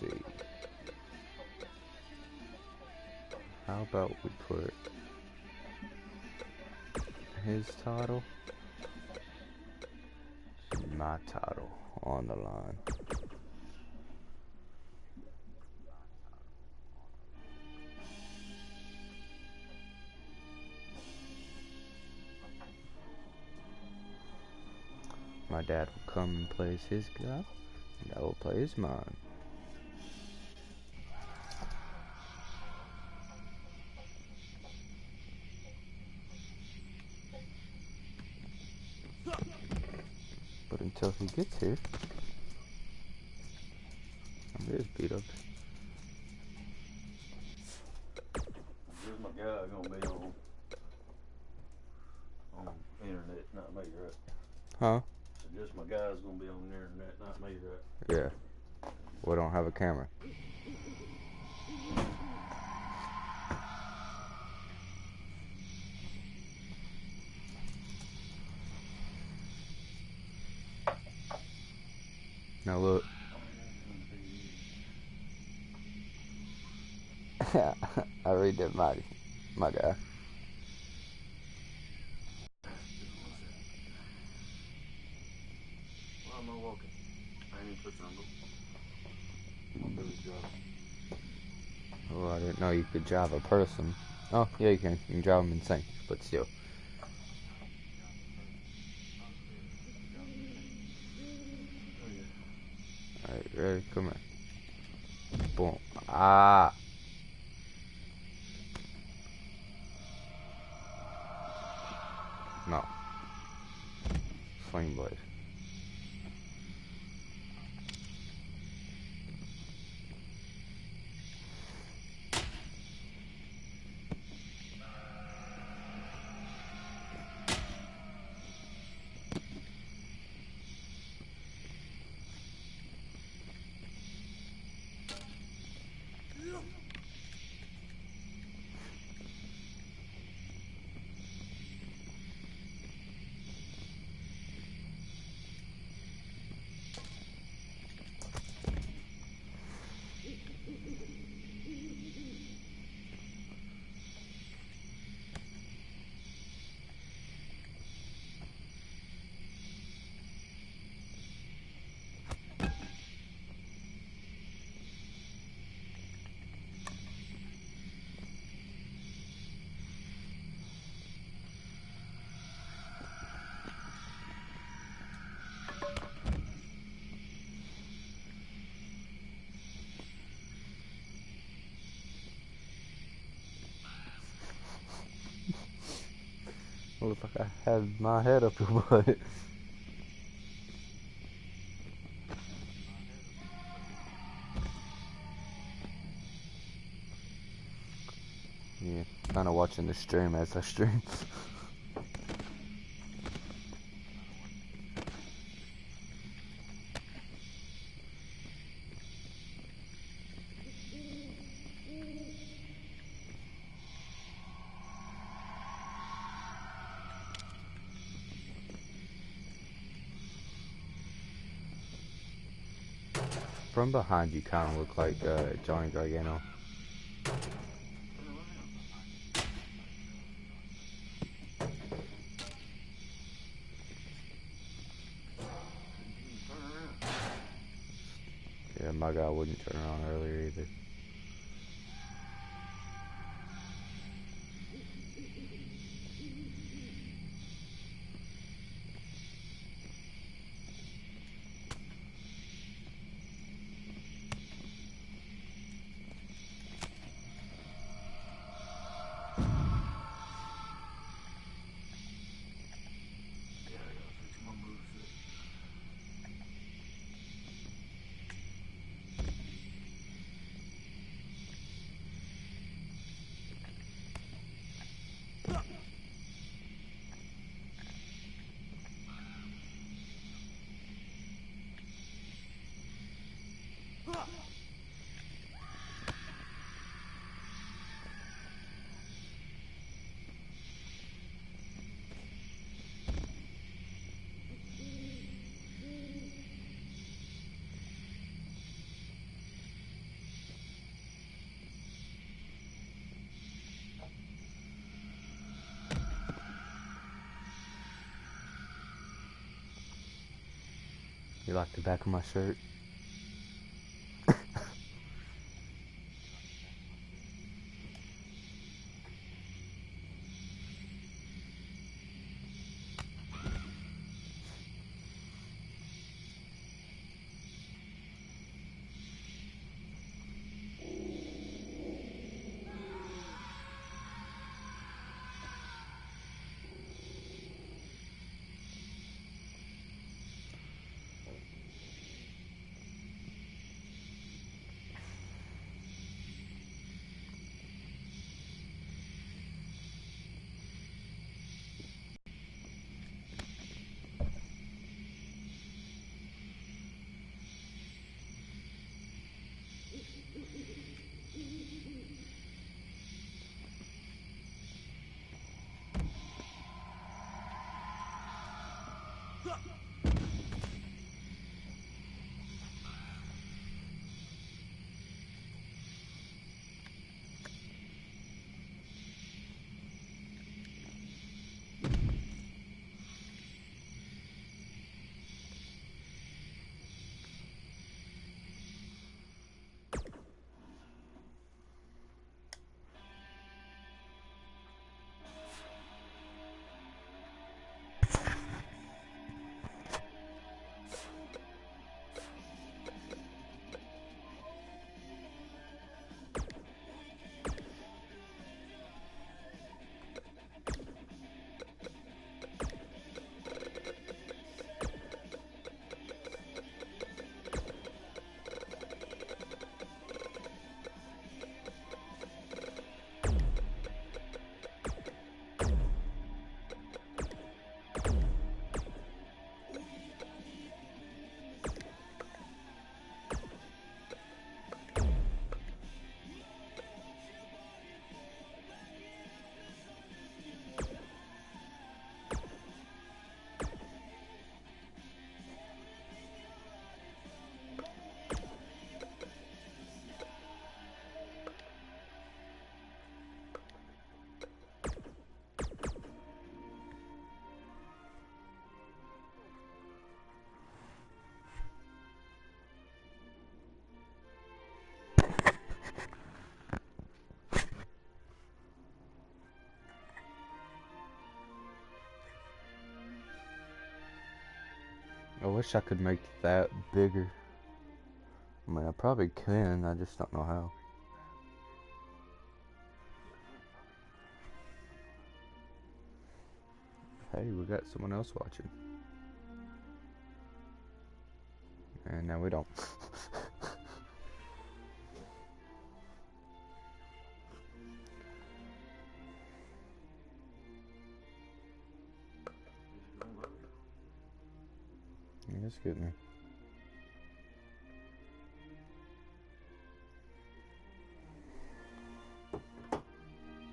see. How about we put his title and my title on the line. My dad will come and play as his guy, and I will play as mine. But until he gets here, I'm just beat up. Here's my guy gonna be on internet, not me, right? Huh? So just my guy's gonna be on the internet, not me, right? Yeah. We don't have a camera. Now look. I read that my guy. Why am I walking? I ain't even put your number. I'm gonna do his job. Oh, I didn't know you could drive a person. Oh, yeah, you can. You can drive them insane, but still. Alright, ready? Come here. Boom. Ah! No. Sling blade. Looks like I had my head up your butt. Yeah, kinda watching the stream as I stream. From behind you kinda look like Johnny Gargano. Yeah, my guy wouldn't turn around earlier either. You like the back of my shirt? I wish I could make that bigger. I mean, I probably can, I just don't know how. Hey, we got someone else watching. And now we don't. Yeah, it's getting there.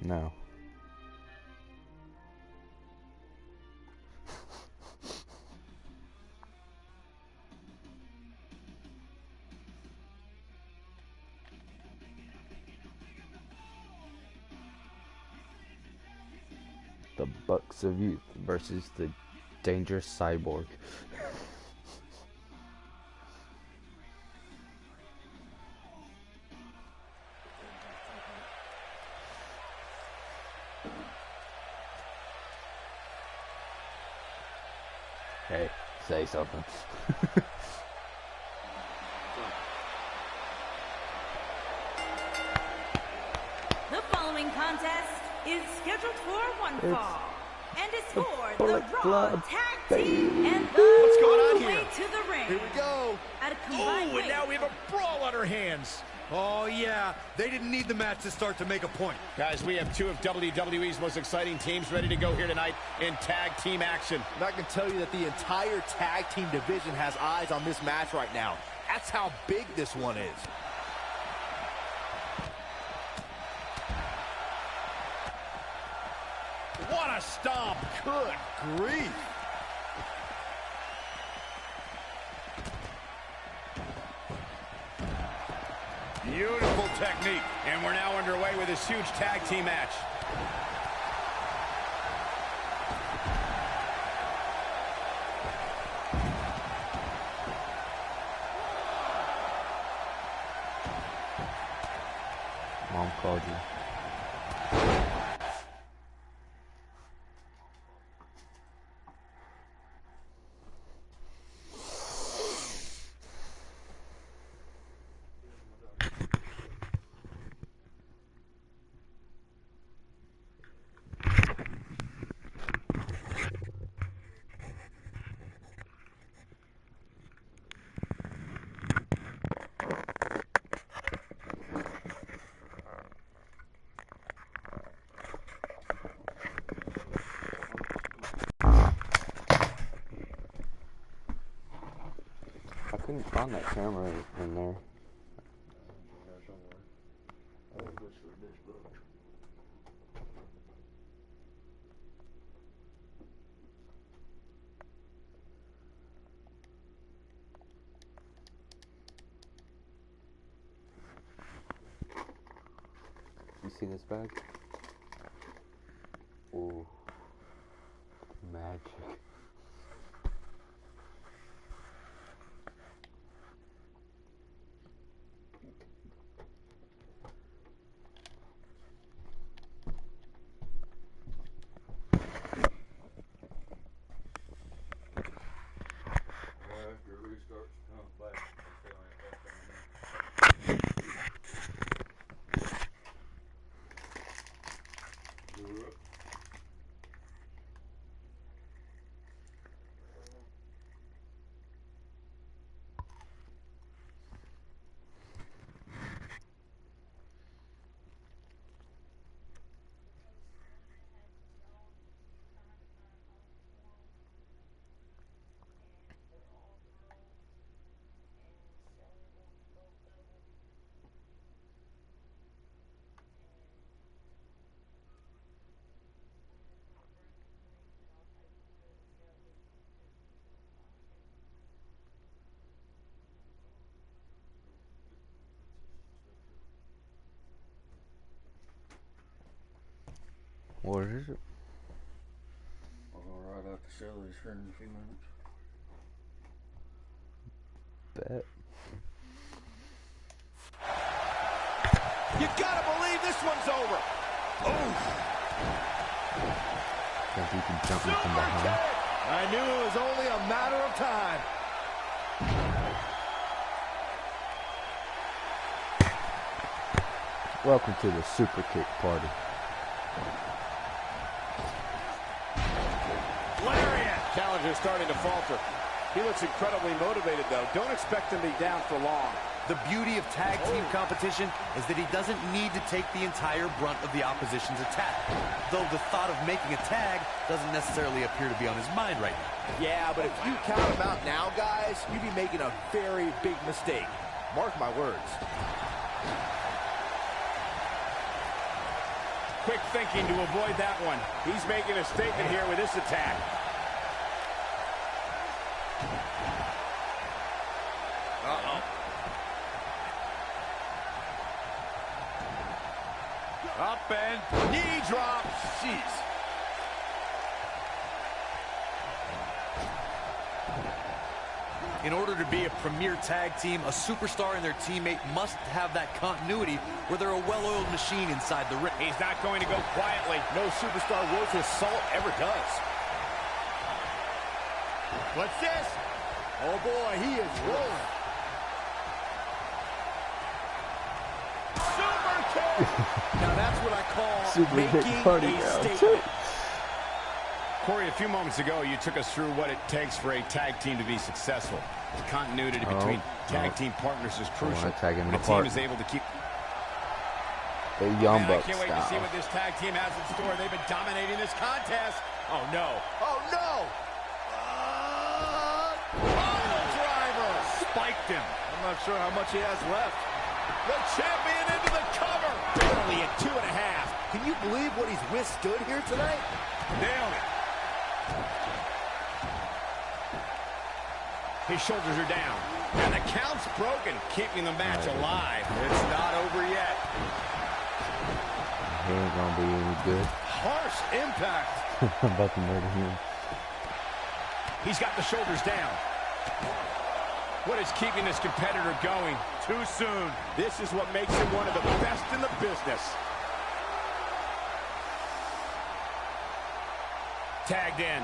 No. The Bucks of Youth versus the Dangerous Cyborg. Hey, say something. The following contest is scheduled for one fall and is for the Bullet Raw Club, Tag Team and the What's going on way here? to the ring. Here we go. At a combined Oh, weight and now we have a brawl on our hands. Oh, yeah. They didn't need the match to start to make a point. Guys, we have two of WWE's most exciting teams ready to go here tonight in tag team action. And I can tell you that the entire tag team division has eyes on this match right now. That's how big this one is. What a stomp. Good grief. Beautiful technique. And we're now underway with this huge tag team match. told you. I couldn't find that camera in there. You see this bag? Ooh. Magic. What is it? I'll go right out to Shelly's here in a few minutes. Bet. You gotta believe this one's over. Oh. Think you can jump me from behind? I knew it was only a matter of time. Welcome to the Super Kick Party. Lariat! Challenger's starting to falter. He looks incredibly motivated, though. Don't expect him to be down for long. The beauty of tag team competition is that he doesn't need to take the entire brunt of the opposition's attack. Though the thought of making a tag doesn't necessarily appear to be on his mind right now. Yeah, but if you count him out now, guys, you'd be making a very big mistake. Mark my words. Quick thinking to avoid that one. He's making a statement here with this attack. Uh-oh. Up and knee drop. Jeez. In order to be a premier tag team, a superstar and their teammate must have that continuity where they're a well-oiled machine inside the ring. He's not going to go quietly. No superstar worth his salt ever does. What's this? Oh boy, he is rolling. Super kick! Now that's what I call Super making Kick Party a now. statement. Corey, a few moments ago, you took us through what it takes for a tag team to be successful. The continuity between tag team partners is crucial. Tag him the apart. team is able to keep... The Young Man, I Bucks can't wait to see style. what this tag team has in store. They've been dominating this contest. Oh, no. Oh no! Pile driver! Spiked him. I'm not sure how much he has left. The champion into the cover! Barely at 2.5. Can you believe what he's withstood here tonight? Nailed it. His shoulders are down. And the count's broken, keeping the match alive. It's not over yet. He ain't gonna be any good. Harsh impact. I'm about to murder him. He's got the shoulders down. What is keeping this competitor going? Too soon. This is what makes him one of the best in the business. Tagged in.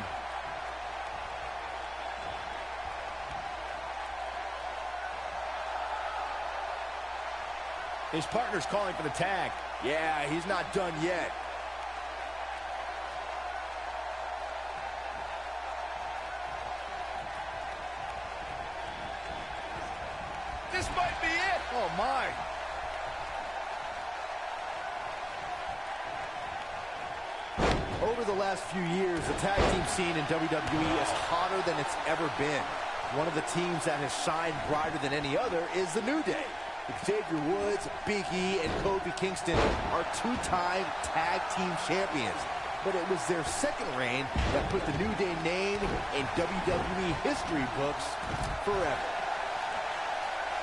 His partner's calling for the tag. Yeah, he's not done yet. This might be it. Oh, my. Over the last few years, the tag team scene in WWE is hotter than it's ever been. One of the teams that has shined brighter than any other is the New Day. Xavier Woods, Big E, and Kofi Kingston are two-time tag team champions. But it was their second reign that put the New Day name in WWE history books forever.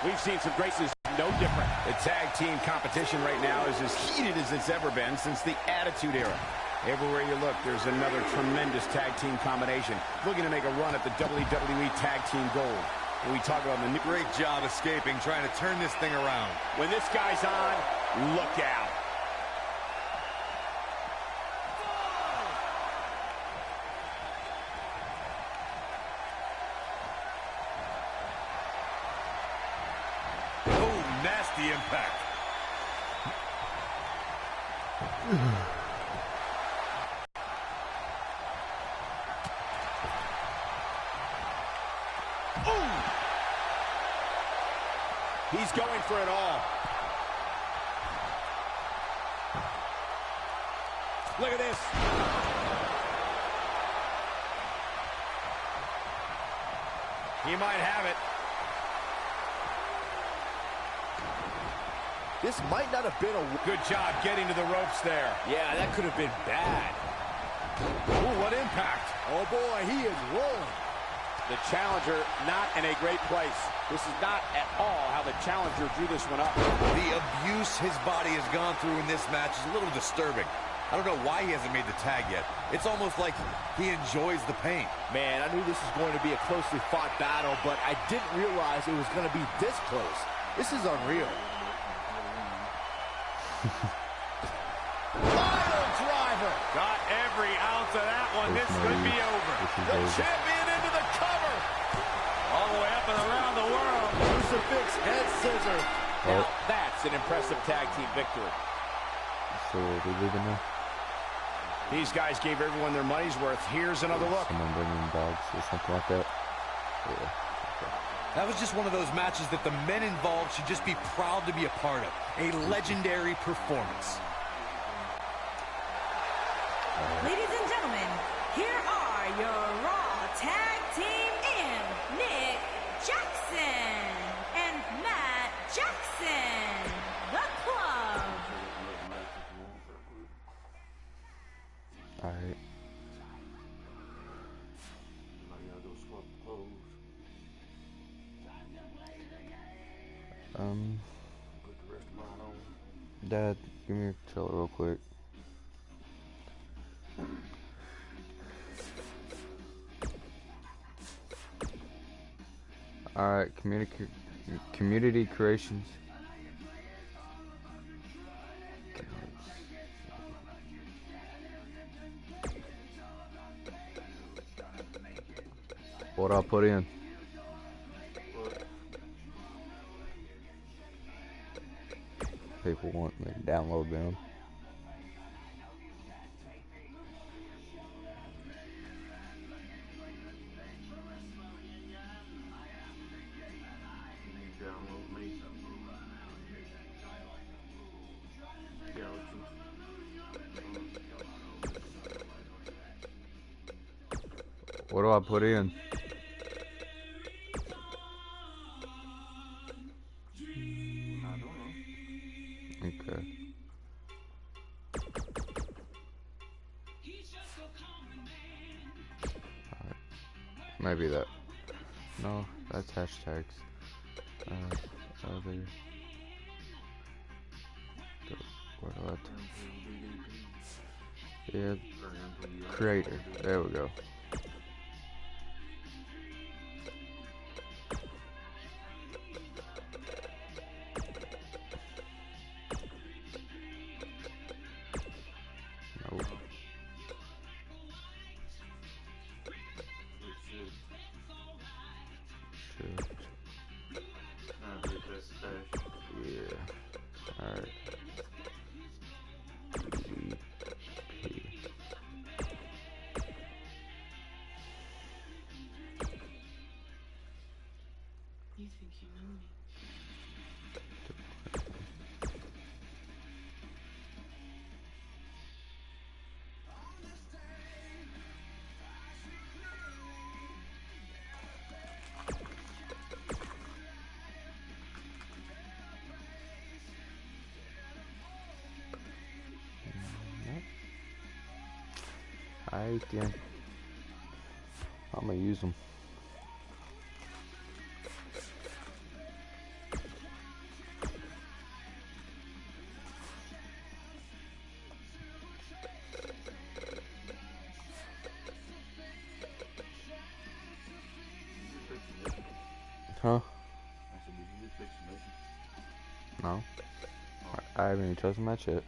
We've seen some graces no different. The tag team competition right now is as heated as it's ever been since the Attitude Era. Everywhere you look, there's another tremendous tag team combination looking to make a run at the WWE Tag Team Gold. When we talk about the new... Great job escaping, trying to turn this thing around. When this guy's on, look out. Oh, nasty impact. He's going for it all. Look at this. He might have it. This might not have been a... Good job getting to the ropes there. Yeah, that could have been bad. Ooh, what impact. Oh, boy, he is rolling. The challenger not in a great place. This is not at all how the challenger drew this one up. The abuse his body has gone through in this match is a little disturbing. I don't know why he hasn't made the tag yet. It's almost like he enjoys the pain. Man, I knew this was going to be a closely fought battle, but I didn't realize it was going to be this close. This is unreal. Pile driver. Got every ounce of that one. This could be over. The champion into the cover. All the way up and around the world. Crucifix head scissor. Now that's an impressive tag team victory. So are we leaving now? These guys gave everyone their money's worth. Here's another look. Someone bringing dogs or something like that. Yeah. Okay. That was just one of those matches that the men involved should just be proud to be a part of. A legendary performance. Ladies and gentlemen, here are your Raw Tag Team in Nick Jackson and Matt Jackson, the club. All right. Dad, give me your controller real quick. Alright, community creations. What I put in? People want me to download them. What do I put in? Okay. Alright. Maybe that. No, that's hashtags. Other. Where do I? Yeah. Creator. There we go. I can. I'm gonna use them. Huh? I said, did you just pick submission? No. I haven't even chosen match yet.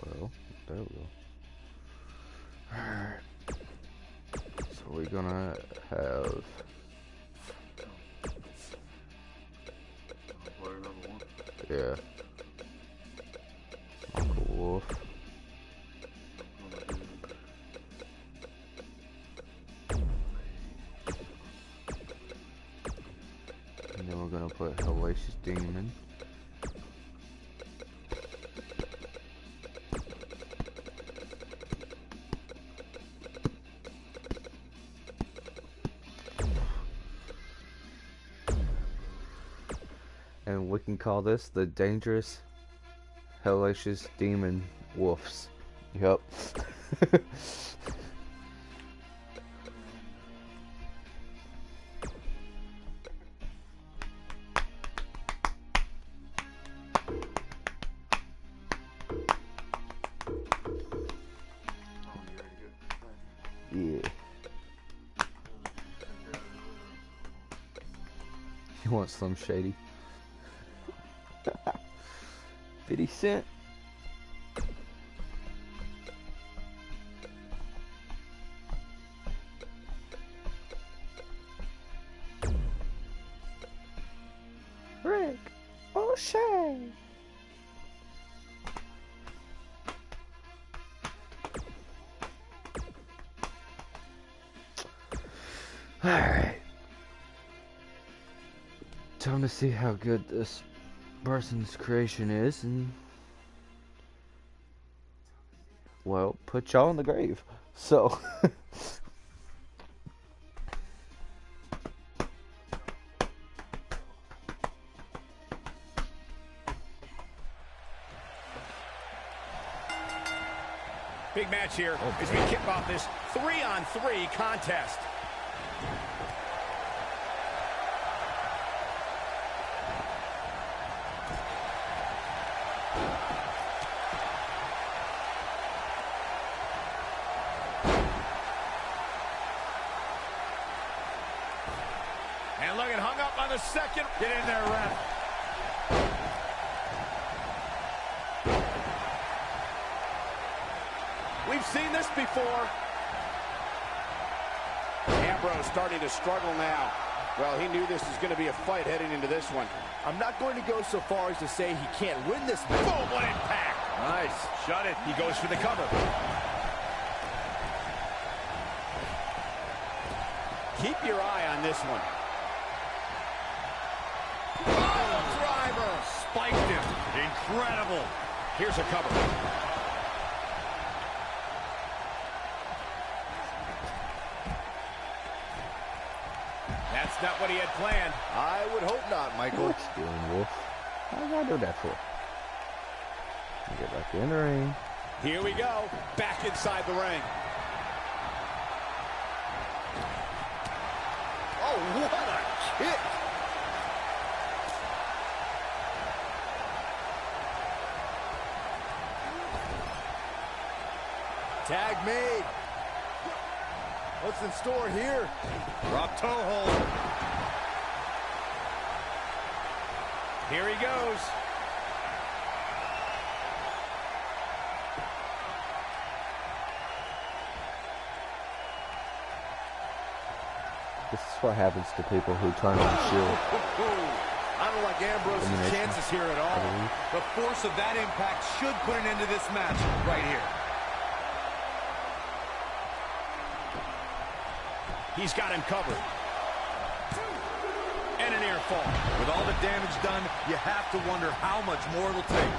Well, there we go. Alright. So we're gonna have Player number 1. yeah. Uncle Wolf. And then we're gonna put Hellacious Demon. And we can call this the Dangerous Hellacious Demon Wolves. Yep. Yeah. You want Slim Shady? 50 Cent. Rick O'Shea. Alright. Time to see how good this person's creation is, and well, put y'all in the grave. So Big match here as we kick off this 3-on-3 contest. And look, it hung up on the second. Get in there, ref. We've seen this before. Ambrose starting to struggle now. Well, he knew this was going to be a fight heading into this one. I'm not going to go so far as to say he can't win this match. Boom, what impact. Nice. Shut it. He goes for the cover. Keep your eye on this one. Oh, driver. Spiked him. Incredible. Here's a cover. That's not what he had planned. I would hope not, Michael. what you doing, Wolf? What did I do that for? Get back in the ring. Here we go. Back inside the ring. Oh, what a kick. Tag made. What's in store here? Drop toe hold. Here he goes. This is what happens to people who turn on Shield. I don't like Ambrose's chances here at all. The force of that impact should put an end to this match right here. He's got him covered. And an air fall. With all the damage done, you have to wonder how much more it'll take.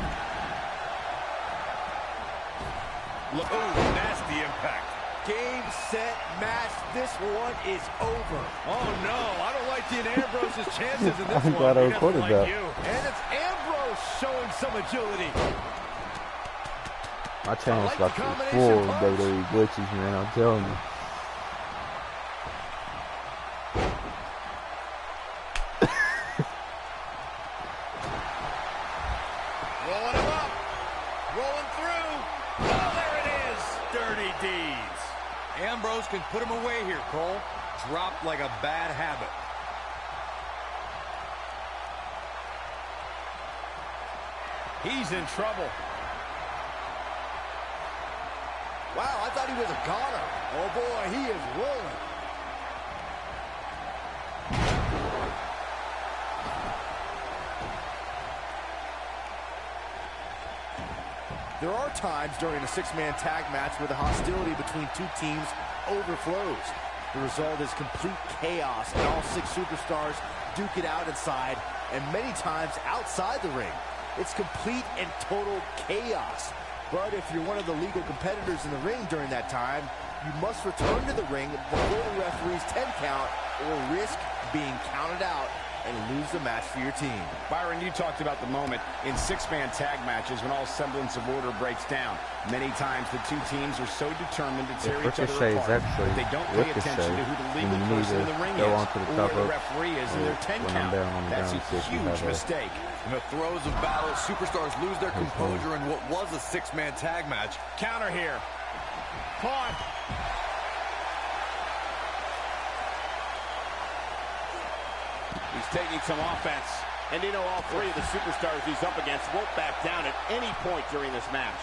Look, oh, nasty impact. Game, set, match. This one is over. Oh, no. I don't like Dean Ambrose's chances in this I'm one. glad I He doesn't recorded like that. you. And it's Ambrose showing some agility. My channel's I like got the the combination full punch. WWE glitches, man. I'm telling you. Rolling him up. Rolling through. Oh, there it is. Dirty deeds. Ambrose can put him away here, Cole. Dropped like a bad habit. He's in trouble. Wow, I thought he was a goner. Oh, boy, he is rolling. There are times during a six-man tag match where the hostility between two teams overflows. The result is complete chaos, and all six superstars duke it out inside, and many times outside the ring. It's complete and total chaos. But if you're one of the legal competitors in the ring during that time, you must return to the ring before the referee's 10 count or risk being counted out and lose the match for your team. Byron, you talked about the moment in six-man tag matches when all semblance of order breaks down. Many times the two teams are so determined to tear each other Ricochet is apart actually that they don't pay attention to who the legal when you need person in to the ring go is onto the or top where the rope, referee is in their 10 when I'm count. down on the That's ground, see a if you huge have a- mistake. In the throes of battle, superstars lose their composure in what was a six-man tag match. Counter here. Caught. He's taking some offense. And you know all three of the superstars he's up against won't back down at any point during this match.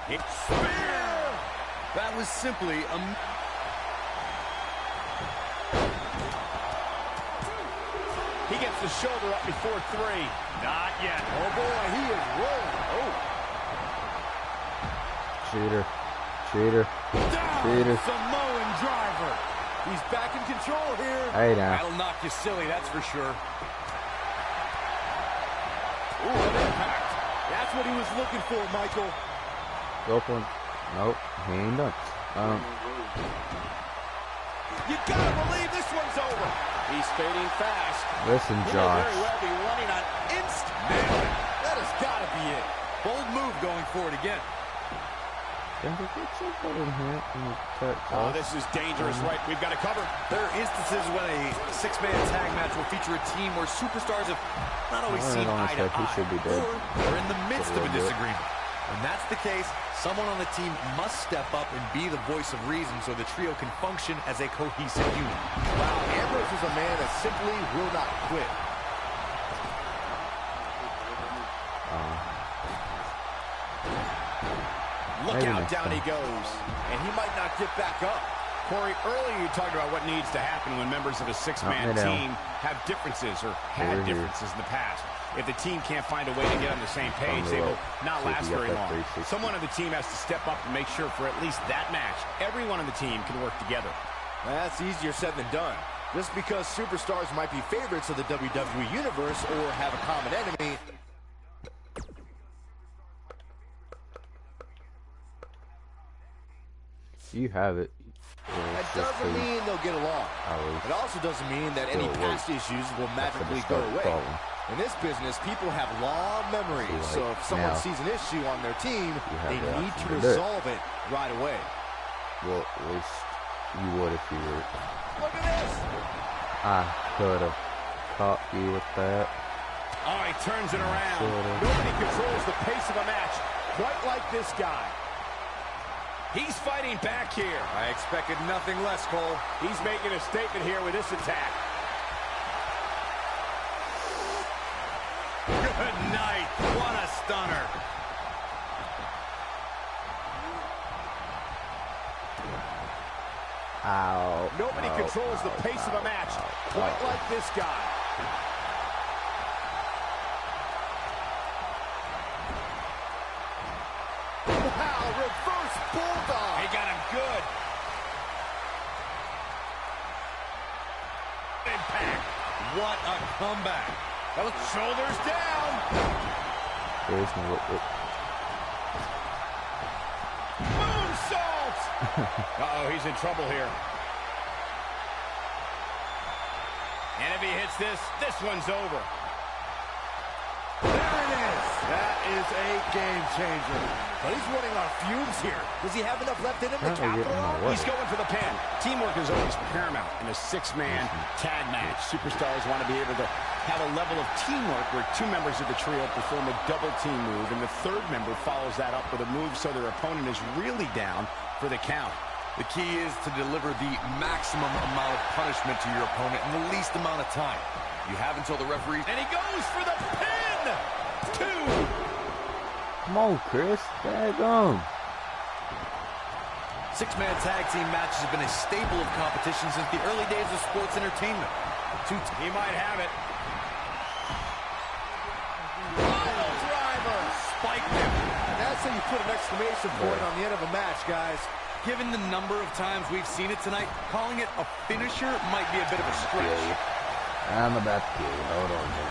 It's spear! That was simply a... He gets the shoulder up before three. Not yet. Oh, boy, he is rolling. Oh. Cheater. Cheater. Down! Cheater. Samoan driver. He's back in control here. Hey now. That'll knock you silly, that's for sure. Ooh, an impact. That's what he was looking for, Michael. Go for it. Nope. He ain't done. You gotta believe this one's over. He's fading fast. Listen, He may Josh. very well be running on instant. Nailed it. That has gotta be it. Bold move going for it again. Oh, this is dangerous, right? We've got to cover. There are instances when a six-man tag match will feature a team where superstars have not always seen eye to eye, He should be dead. or they're in the midst of a But we'll do it. disagreement. When that's the case, someone on the team must step up and be the voice of reason so the trio can function as a cohesive unit. Wow, Ambrose is a man that simply will not quit. Look Maybe out, next down he time. goes. And he might not get back up. Corey, earlier you talked about what needs to happen when members of a six-man Knock me down. team have differences or had Over here. differences in the past. If the team can't find a way to get on the same page, the they will rope. not See if last you got very that long. 360. Someone on the team has to step up and make sure for at least that match, everyone on the team can work together. That's easier said than done. Just because superstars might be favorites of the WWE Universe or have a common enemy, You have it. that doesn't mean they'll get along. It also doesn't mean that any Still past issues will magically go away. In this business, people have long memories, See, so like, if someone now, sees an issue on their team, have they the need to option to do it. resolve it right away. Well, at least you would if you were. Look at this! I could have caught you with that. Oh, he turns it around. Should've. Nobody controls the pace of a match quite like this guy. He's fighting back here. I expected nothing less, Cole. He's making a statement here with this attack. Good night. What a stunner. Ow. Nobody controls the pace of a match quite like this guy. Wow, reverse bulldog. He got him good. Impact. What a comeback. That was shoulders down. There is no it. Moonsault. Uh-oh, he's in trouble here. And if he hits this, this one's over. There it is. That is a game changer. But he's running on fumes here. Does he have enough left in him to capitalize? He's going for the pin. Teamwork is always paramount in a six-man tag match. Superstars want to be able to have a level of teamwork where two members of the trio perform a double team move, and the third member follows that up with a move so their opponent is really down for the count. The key is to deliver the maximum amount of punishment to your opponent in the least amount of time. You have until the referee... And he goes for the pin! 2! Come on, Chris. Daggone. Six-man tag team matches have been a staple of competition since the early days of sports entertainment. He might have it. Pile driver! Spiked him. That's how you put an exclamation point on the end of a match, guys. Given the number of times we've seen it tonight, calling it a finisher might be a bit of a stretch. I'm about to kill you. Hold on, man.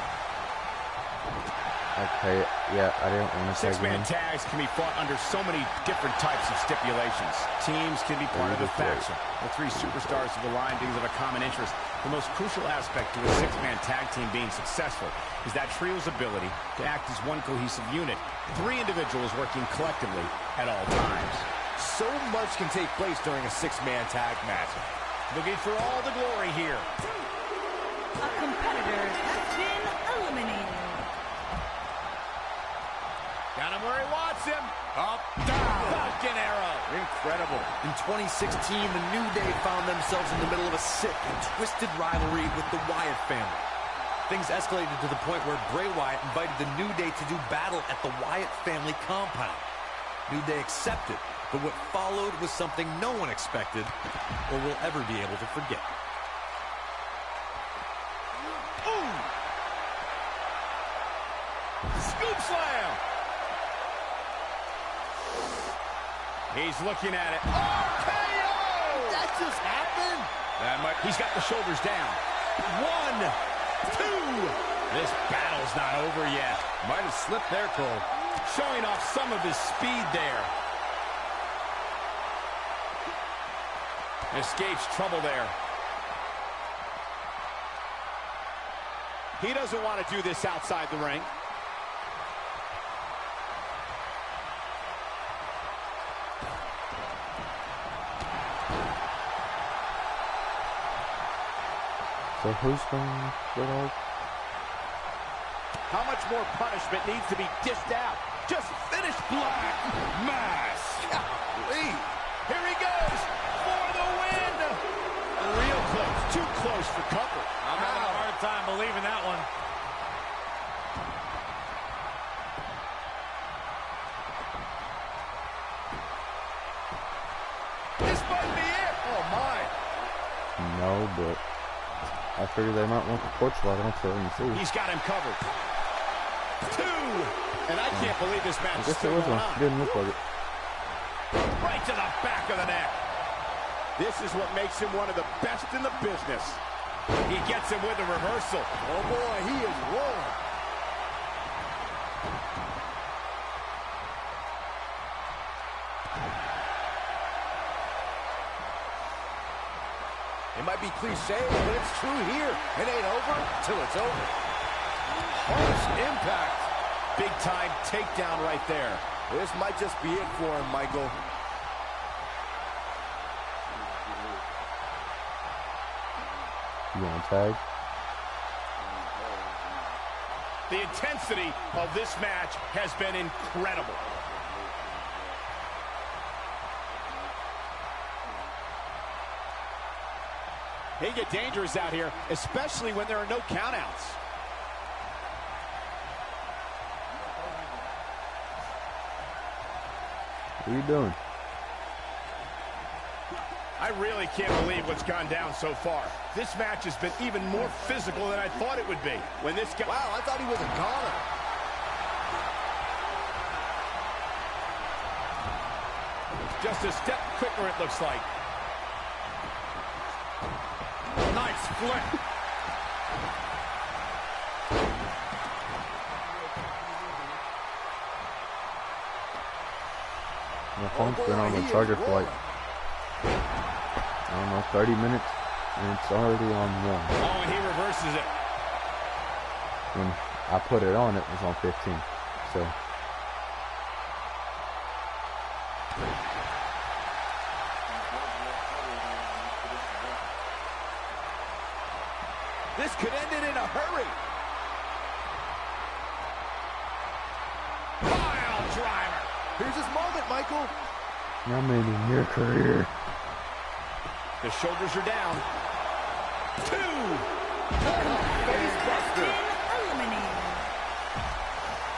Okay, yeah, I didn't want to say Six-man tags can be fought under so many different types of stipulations. Teams can be part of the faction. The three superstars of the line because of a common interest. The most crucial aspect to a six-man tag team being successful is that trio's ability to act as one cohesive unit. Three individuals working collectively at all times. So much can take place during a six-man tag match. Looking for all the glory here. A competitor has been eliminated. Got him where he wants him. Up, down, Falcon Arrow. Incredible. In 2016, the New Day found themselves in the middle of a sick and twisted rivalry with the Wyatt family. Things escalated to the point where Bray Wyatt invited the New Day to do battle at the Wyatt family compound. New Day accepted, but what followed was something no one expected or will ever be able to forget. Ooh! Scoop slam! He's looking at it. RKO! That just happened? He's got the shoulders down. 1, 2. This battle's not over yet. Might have slipped there, Cole. Showing off some of his speed there. Escapes trouble there. He doesn't want to do this outside the ring. So who's going to get out? How much more punishment needs to be dished out? Just finish Black Mass. Golly. Here he goes for the win. Real close, too close for comfort. I'm having a hard time believing that one. This might be it. Oh, my. No, but I figured they might want the porch light on so they can see. He's got him covered. 2. And I can't believe this match I is guess still there was going one. on. Didn't look like it. Right to the back of the neck. This is what makes him one of the best in the business. He gets him with a reversal. Oh, boy, he is rolling. It might be cliche, but it's true here. It ain't over till it's over. Harsh impact. Big time takedown right there. This might just be it for him, Michael. You want to tag? The intensity of this match has been incredible. They get dangerous out here, especially when there are no countouts. What are you doing? I really can't believe what's gone down so far. This match has been even more physical than I thought it would be. When this guy... Wow, I thought he was a goner. Just a step quicker, it looks like. Nice flip. My phone's been on the charger for like, I don't know, 30 minutes, and it's already on 1. Oh, and he reverses it. When I put it on, it was on 15. So. This could end it in a hurry. Pile driver. Here's his moment, Michael. How many in your career? The shoulders are down. 2. Face buster. Eliminated.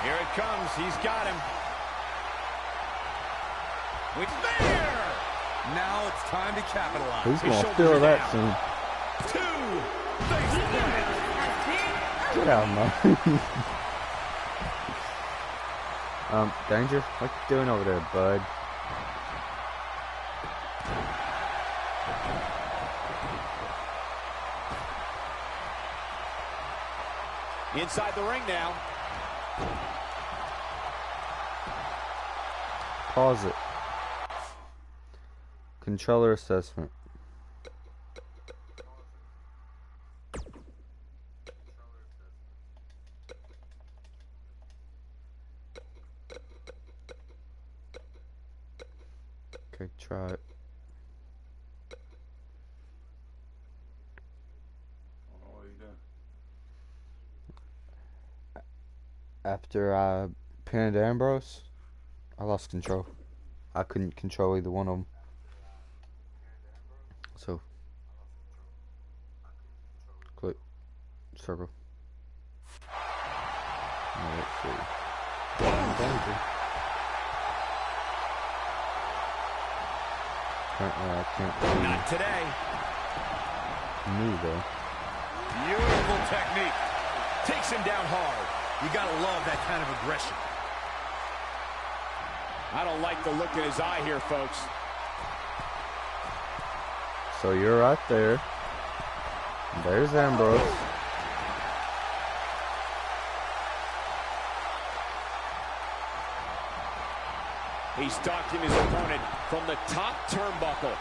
Here it comes. He's got him. With there. Now it's time to capitalize. Who's His gonna shoulders feel are that down. soon? 2. Face plant. Get out, man. Danger, what you doing over there, bud? Inside the ring now. Pause it. Controller assessment. Okay, try it. After I pinned Ambrose, I lost control. I couldn't control either one of them. So, click circle. Now let's see. Danger. Apparently I can't Not today. move though. Beautiful technique. Takes him down hard. You gotta love that kind of aggression. I don't like the look in his eye here, folks. So you're right there. There's Ambrose. He's stalking his opponent from the top turnbuckle.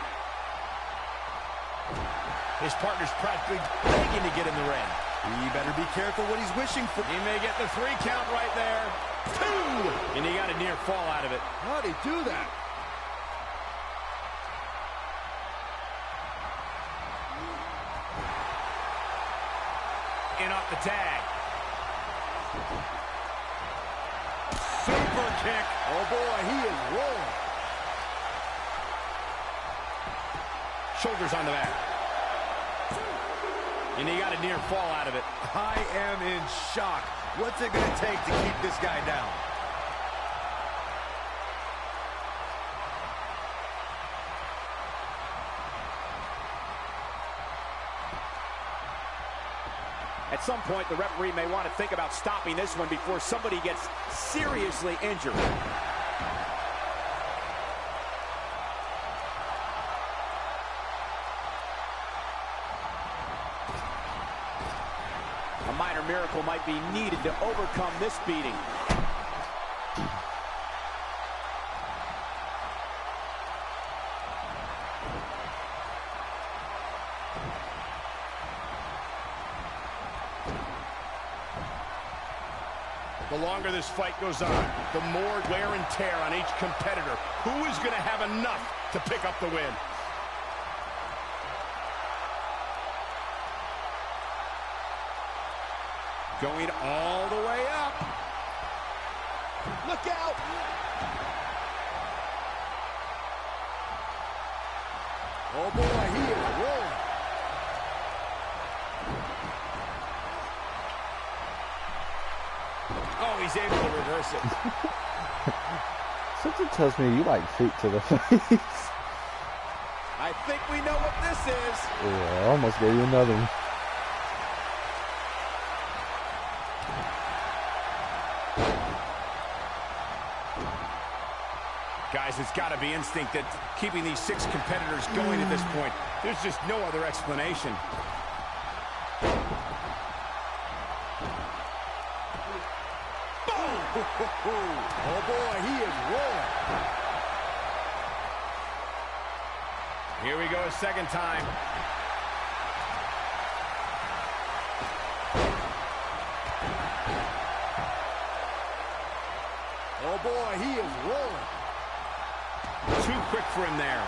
His partner's practically begging to get in the ring. He better be careful what he's wishing for. He may get the 3 count right there. 2! And he got a near fall out of it. How'd he do that? In off the tag. Super kick. Oh boy, he is rolling. Shoulders on the mat. And he got a near fall out of it. I am in shock. What's it gonna take to keep this guy down? At some point, the referee may want to think about stopping this one before somebody gets seriously injured. A minor miracle might be needed to overcome this beating. The longer this fight goes on, the more wear and tear on each competitor. Who is going to have enough to pick up the win? Going all the way up. Look out! Oh boy, he is rolling. Oh, he's able to reverse it. Something tells me you like feet to the face. I think we know what this is. Yeah, I almost gave you another one. Guys, it's got to be instinct that keeping these 6 competitors going at this point. There's just no other explanation. Oh boy, he is rolling. Here we go a second time. Oh boy, he is rolling. Too quick for him there.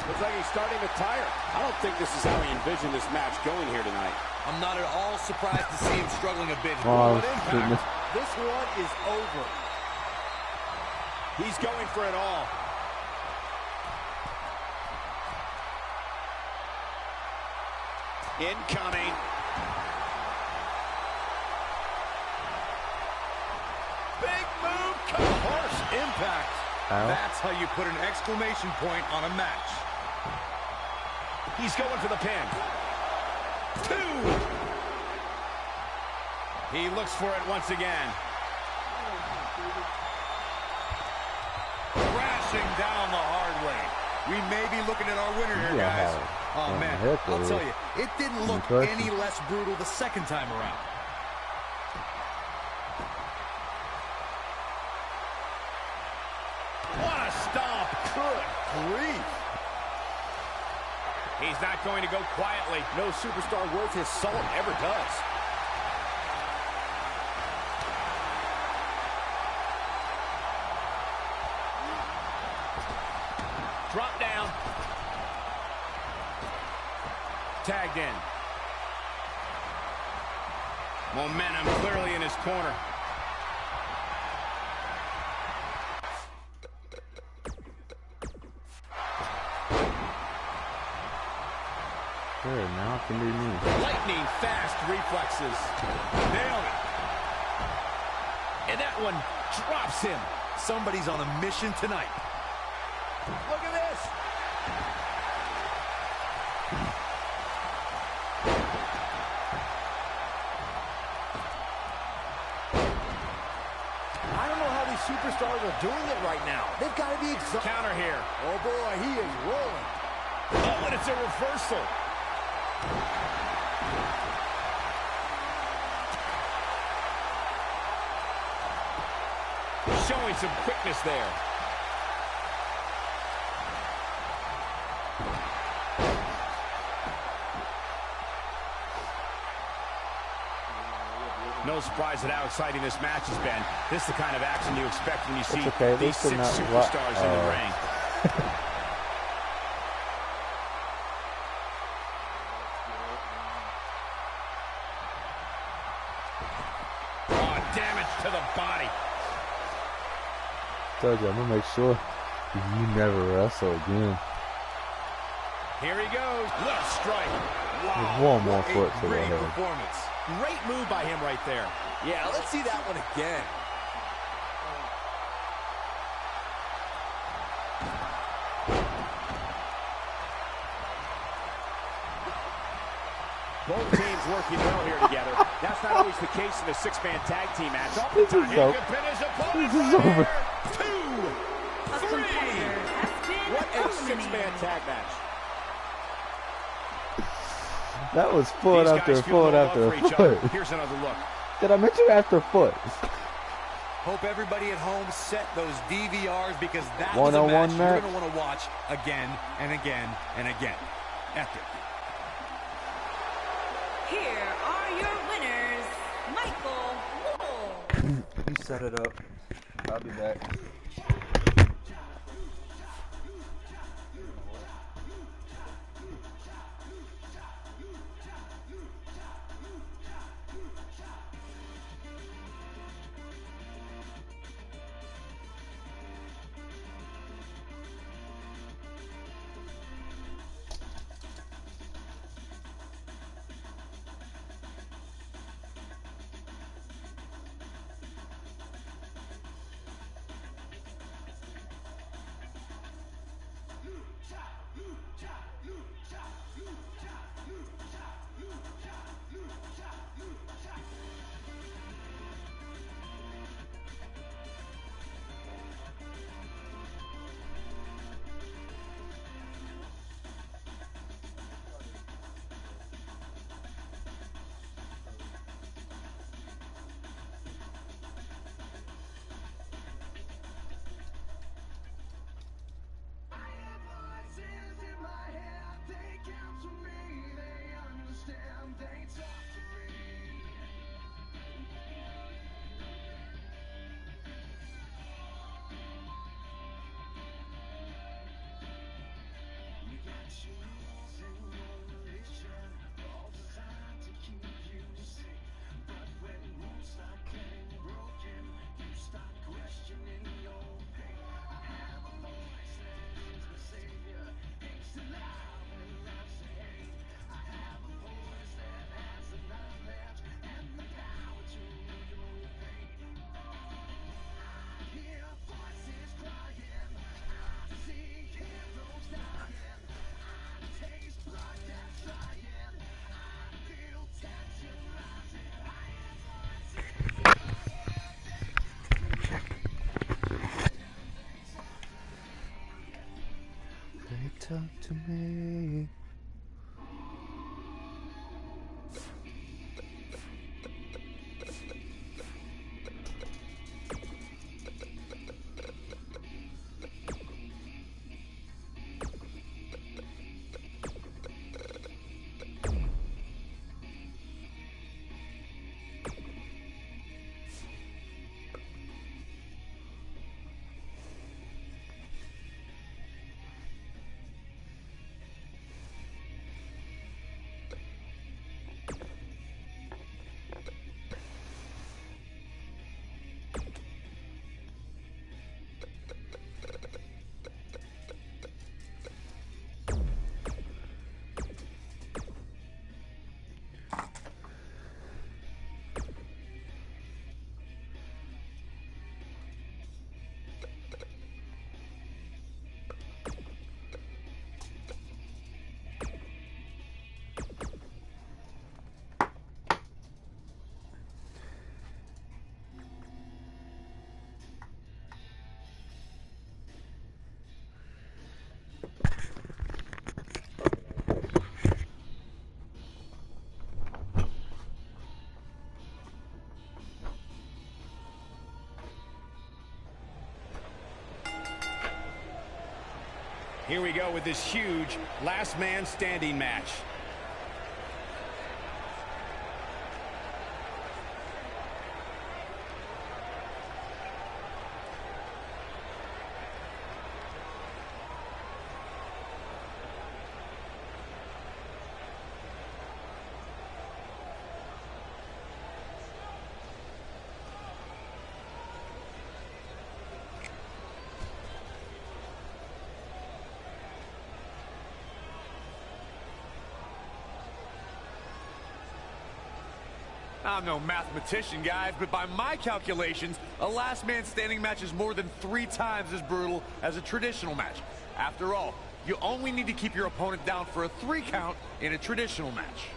Looks like he's starting to tire. I don't think this is how he envisioned this match going here tonight. I'm not at all surprised to see him struggling a bit. Oh, What impact. goodness. This one is over. He's going for it all. Incoming. Big move. Harsh impact. Ow. That's how you put an exclamation point on a match. He's going for the pin. 2. He looks for it once again. Crashing down the hard way. We may be looking at our winner here, Yeah, guys. Howard. Oh, Oh, man, heck I'll it tell is. you, it didn't look Impressive. any less brutal the second time around. What a stomp. Good grief. He's not going to go quietly. No superstar worth his salt ever does. Drop down. Tagged in. Momentum clearly in his corner. Sure, now it can be me. Lightning fast reflexes. Nailed it. And that one drops him. Somebody's on a mission tonight. Look at this. I don't know how these superstars are doing it right now. They've got to be exhausted. Counter here. Oh boy, he is rolling. Oh, and it's a reversal. Showing some quickness there. No surprise at how exciting this match has been. This is the kind of action you expect when you see okay. At these least they're 6 not superstars in the ring. Oh, damage to the body. Told you, I'm gonna make sure you never wrestle again. Here he goes. What a strike. There's one more foot to the Great head. performance. Great move by him right there. Yeah, let's see that one again. Both teams working well here together. That's not always the case in a 6-man tag team match. This is Oftentimes, so- he could pin his opponent This is right over. here. 2, A 3. competitor has been What a 6-man eliminated. tag match. That was foot These after guys feel foot no after love for each other. foot. Here's another look. Did I mention after foot? Hope everybody at home set those DVRs because that was a One-on-one match match. you're going to want to watch again and again and again. Epic. Here are your winners, Michael Wolf. You set it up. I'll be back. talk to me. Here we go with this huge last man standing match. I'm no mathematician, guys, but by my calculations, a last man standing match is more than 3 times as brutal as a traditional match. After all, you only need to keep your opponent down for a 3 count in a traditional match.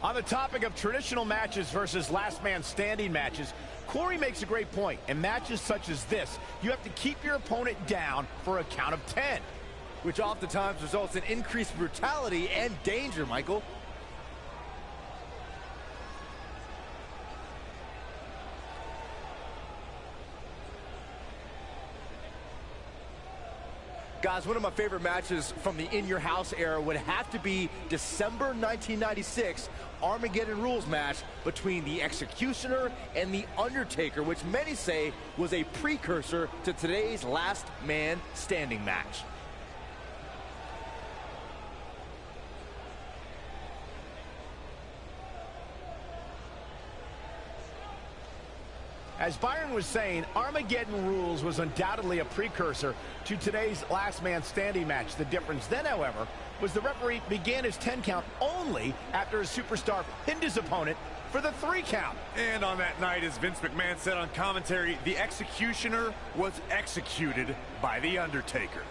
On the topic of traditional matches versus last man standing matches, Corey makes a great point. In matches such as this, you have to keep your opponent down for a count of 10. Which oftentimes results in increased brutality and danger, Michael. Guys, one of my favorite matches from the In Your House era would have to be December 1996 Armageddon Rules match between the Executioner and the Undertaker, which many say was a precursor to today's Last Man Standing match. As Byron was saying, Armageddon Rules was undoubtedly a precursor to today's last man standing match. The difference then, however, was the referee began his 10 count only after a superstar pinned his opponent for the 3 count. And on that night, as Vince McMahon said on commentary, the Executioner was executed by the Undertaker.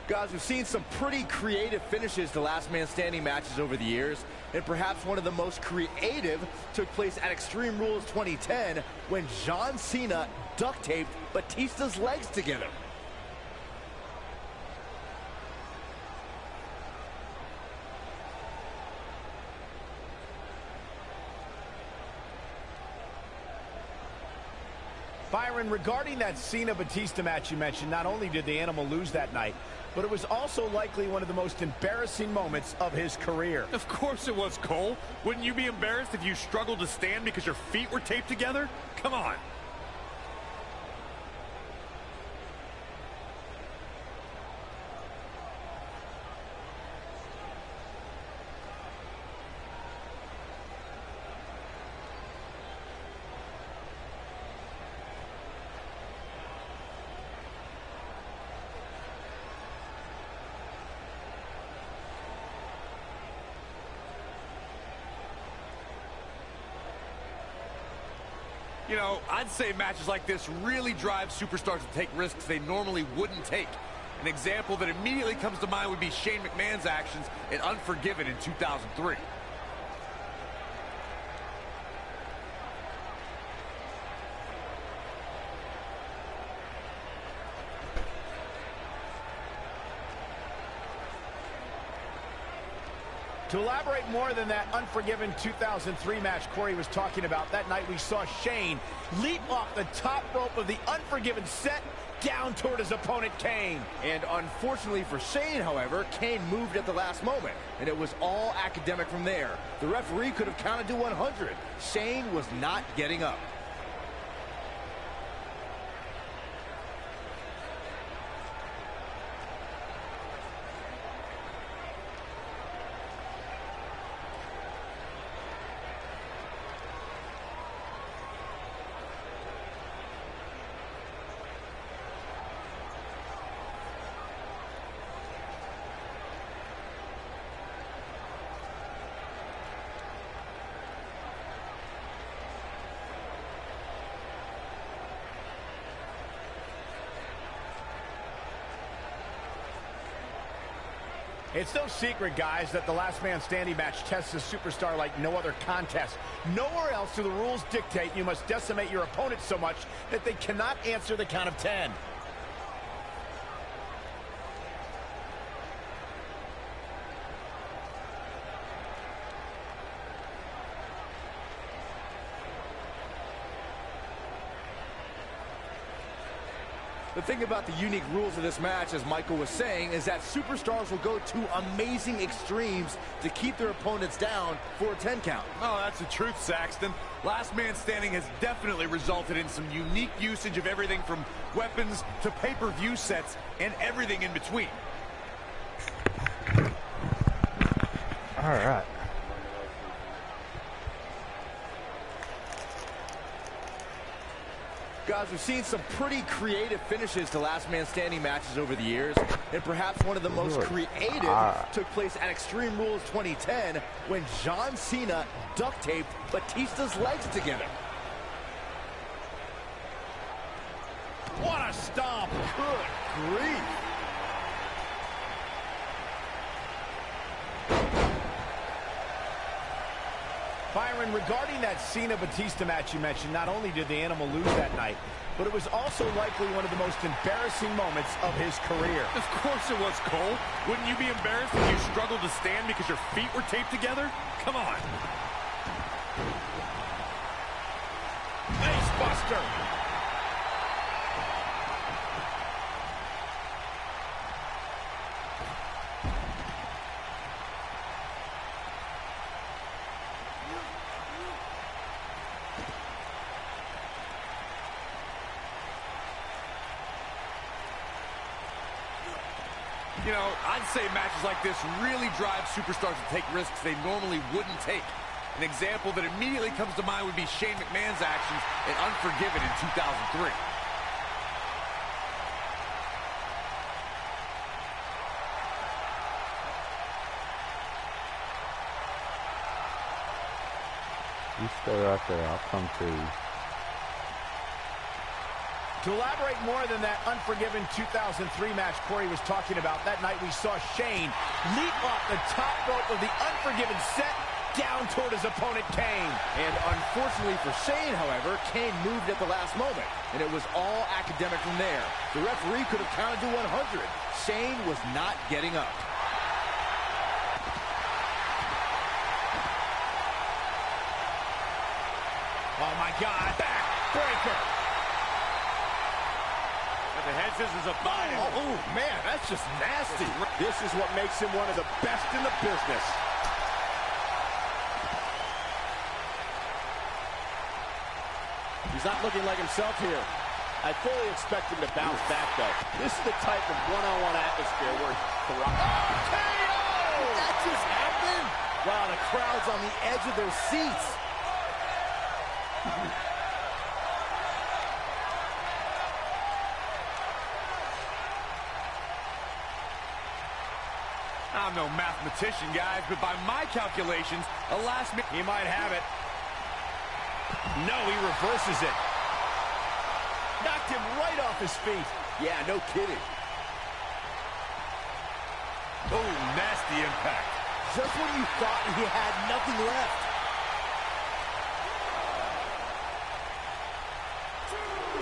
Guys, we've seen some pretty creative finishes to last man standing matches over the years, and perhaps one of the most creative took place at Extreme Rules 2010 when John Cena duct taped Batista's legs together. Byron, regarding that Cena-Batista match you mentioned, not only did the Animal lose that night, but it was also likely one of the most embarrassing moments of his career. Of course it was, Cole. Wouldn't you be embarrassed if you struggled to stand because your feet were taped together? Come on. You know, I'd say matches like this really drive superstars to take risks they normally wouldn't take. An example that immediately comes to mind would be Shane McMahon's actions in Unforgiven in 2003. To elaborate more than that Unforgiven 2003 match Corey was talking about, that night we saw Shane leap off the top rope of the Unforgiven set down toward his opponent, Kane. And unfortunately for Shane, however, Kane moved at the last moment, and it was all academic from there. The referee could have counted to 100. Shane was not getting up. It's no secret, guys, that the last man standing match tests a superstar like no other contest. Nowhere else do the rules dictate you must decimate your opponent so much that they cannot answer the count of 10. The thing about the unique rules of this match, as Michael was saying, is that superstars will go to amazing extremes to keep their opponents down for a 10 count. Oh, that's the truth, Saxton. Last man standing has definitely resulted in some unique usage of everything from weapons to pay-per-view sets and everything in between. All right. Guys, we've seen some pretty creative finishes to last man standing matches over the years, and perhaps one of the most creative took place at Extreme Rules 2010 when John Cena duct taped Batista's legs together. What a stomp! Good grief! Byron, regarding that Cena-Batista match you mentioned, not only did the Animal lose that night, but it was also likely one of the most embarrassing moments of his career. Of course it was, Cole. Wouldn't you be embarrassed if you struggled to stand because your feet were taped together? Come on. Face buster! You know, I'd say matches like this really drive superstars to take risks they normally wouldn't take. An example that immediately comes to mind would be Shane McMahon's actions in Unforgiven in 2003. You stay right there. I'll come to you. To elaborate more than that Unforgiven 2003 match Corey was talking about, that night we saw Shane leap off the top rope of the Unforgiven set down toward his opponent, Kane. And unfortunately for Shane, however, Kane moved at the last moment, and it was all academic from there. The referee could have counted to 100. Shane was not getting up. Oh my God, backbreaker! The head scissors are fine. Oh, man, that's just nasty. This is what makes him one of the best in the business. He's not looking like himself here. I fully expect him to bounce back, though. This is the type of one-on-one atmosphere where KO! That just happened? Wow, the crowd's on the edge of their seats. I'm no mathematician, guys, but by my calculations, a last minute... He might have it. No, he reverses it. Knocked him right off his feet. Yeah, no kidding. Oh, nasty impact. Just when you thought he had nothing left.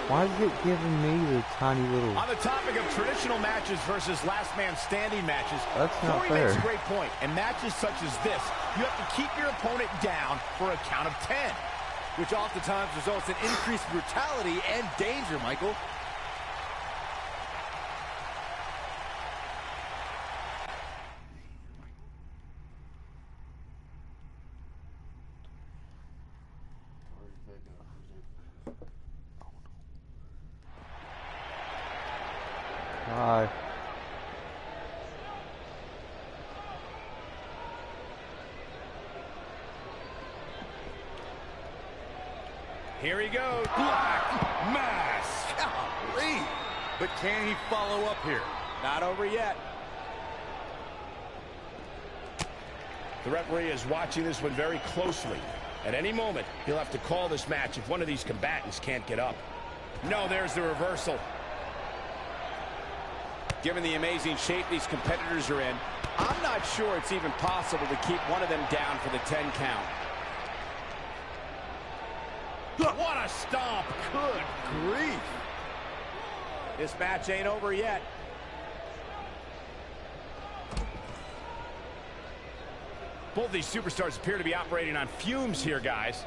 Why is it giving me the tiny little... On the topic of traditional matches versus last man standing matches, That's not Corey fair. makes a great point. In matches such as this, you have to keep your opponent down for a count of 10. Which oftentimes results in increased brutality and danger, Michael. Hi. Here he goes. Black Mass. Golly. But can he follow up here? Not over yet. The referee is watching this one very closely. At any moment, he'll have to call this match if one of these combatants can't get up. No, there's the reversal. Given the amazing shape these competitors are in, I'm not sure it's even possible to keep one of them down for the 10 count. What a stomp! Good grief! This match ain't over yet. Both these superstars appear to be operating on fumes here, guys.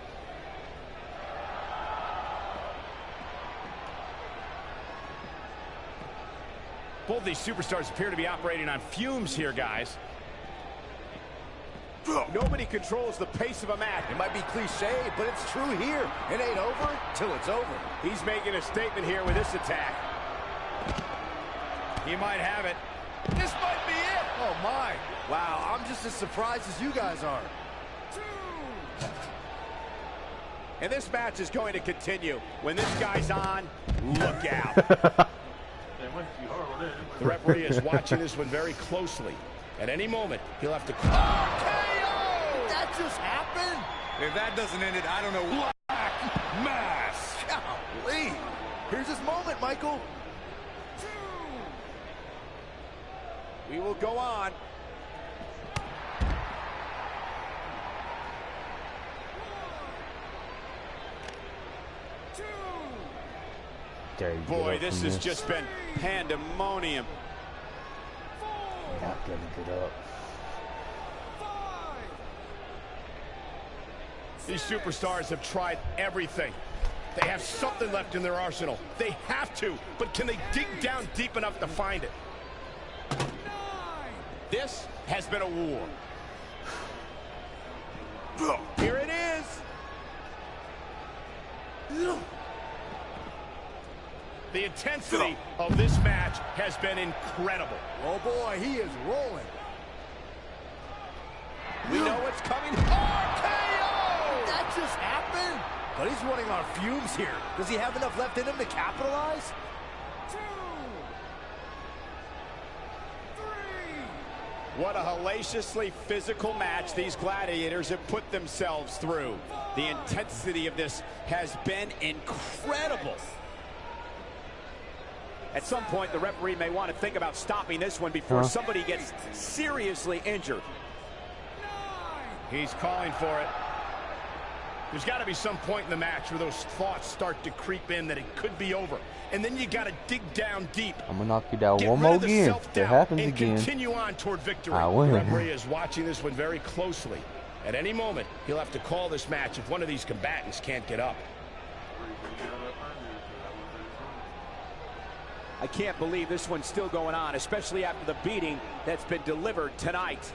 Both these superstars appear to be operating on fumes here, guys. Nobody controls the pace of a match. It might be cliche, but it's true here. It ain't over till it's over. He's making a statement here with this attack. He might have it. This might be it. Oh, my. Wow, I'm just as surprised as you guys are. And this match is going to continue. When this guy's on, look out. The referee is watching this one very closely. At any moment, he'll have to call. KO! Did that just happen? If that doesn't end it, I don't know. Black Mass. Golly. Here's his moment, Michael. We will go on. Boy, this has just been pandemonium. Not gonna get up. These superstars have tried everything. They have something left in their arsenal. They have to, but can they dig down deep enough to find it? This has been a war. Here it is. The intensity of this match has been incredible. Oh, boy, he is rolling. We know what's coming. RKO! Did that just happen? But he's running on fumes here. Does he have enough left in him to capitalize? 2, 3. What a hellaciously physical match these gladiators have put themselves through. The intensity of this has been incredible. At some point, the referee may want to think about stopping this one before somebody gets seriously injured. He's calling for it. There's got to be some point in the match where those thoughts start to creep in that it could be over. And then you got to dig down deep. I'm gonna knock you down one more again. If it happens and again, continue on toward victory. I win. The referee is watching this one very closely. At any moment, he'll have to call this match if one of these combatants can't get up. I can't believe this one's still going on, especially after the beating that's been delivered tonight.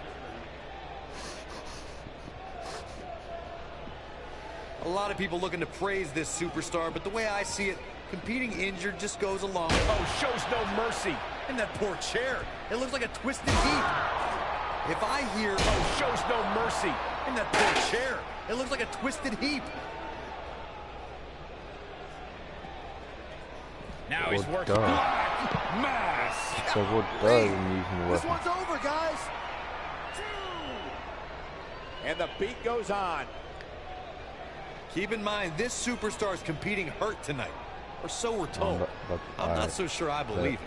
A lot of people looking to praise this superstar, but the way I see it, competing injured just goes along. Oh, shows no mercy. And that poor chair, it looks like a twisted heap. If I hear, oh, shows no mercy. And that poor chair, it looks like a twisted heap. Now he's working. Black Mass. So what does when using the This weapon? one's over, guys. 2. And the beat goes on. Keep in mind, this superstar is competing hurt tonight. Or so we're told. I'm not so sure I believe it.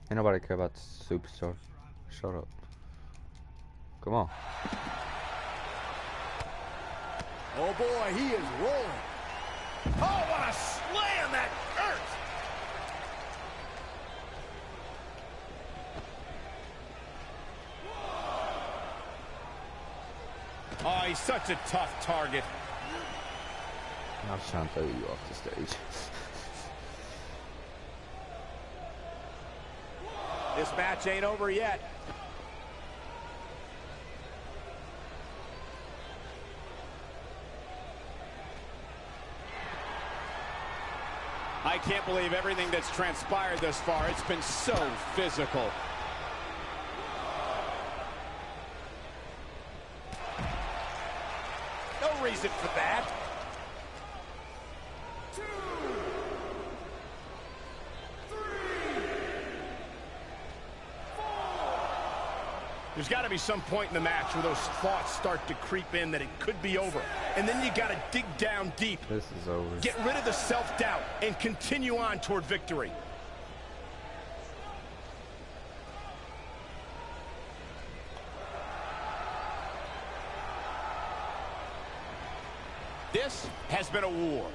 Ain't nobody care about the superstar. Shut up. Come on. Oh boy, he is rolling. Oh, what a slam that hurts. Oh, he's such a tough target. I was trying to throw you off the stage. This match ain't over yet. I can't believe everything that's transpired thus far. It's been so physical. No reason for that. There's got to be some point in the match where those thoughts start to creep in that it could be over. And then you got to dig down deep. This is over. Get rid of the self-doubt and continue on toward victory. This has been a war.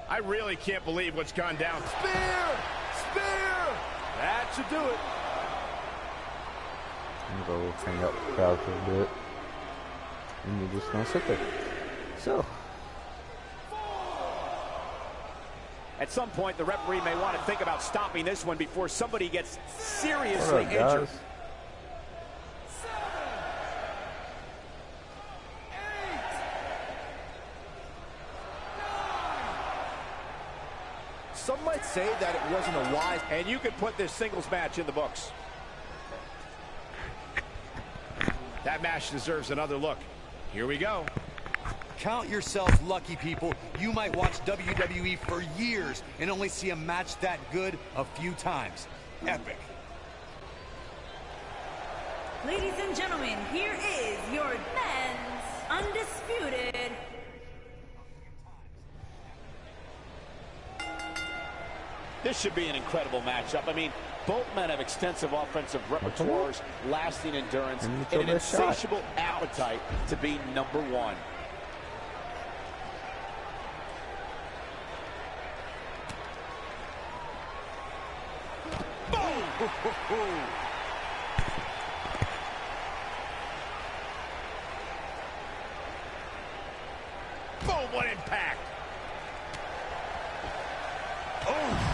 I really can't believe what's gone down. Spear! Spear! That should do it. I'm gonna go hang out with the crowd for a bit. And you're just gonna sit there. So. At some point, the referee may want to think about stopping this one before somebody gets seriously What up, injured. guys? Some might say that it wasn't a wise, and you could put this singles match in the books. That match deserves another look. Here we go. Count yourselves lucky, people. You might watch WWE for years and only see a match that good a few times. Epic. Ladies and gentlemen, here is your men's undisputed. This should be an incredible matchup. I mean, both men have extensive offensive repertoires, lasting endurance, and an insatiable appetite to be number one. Boom! Boom, what impact! Oh!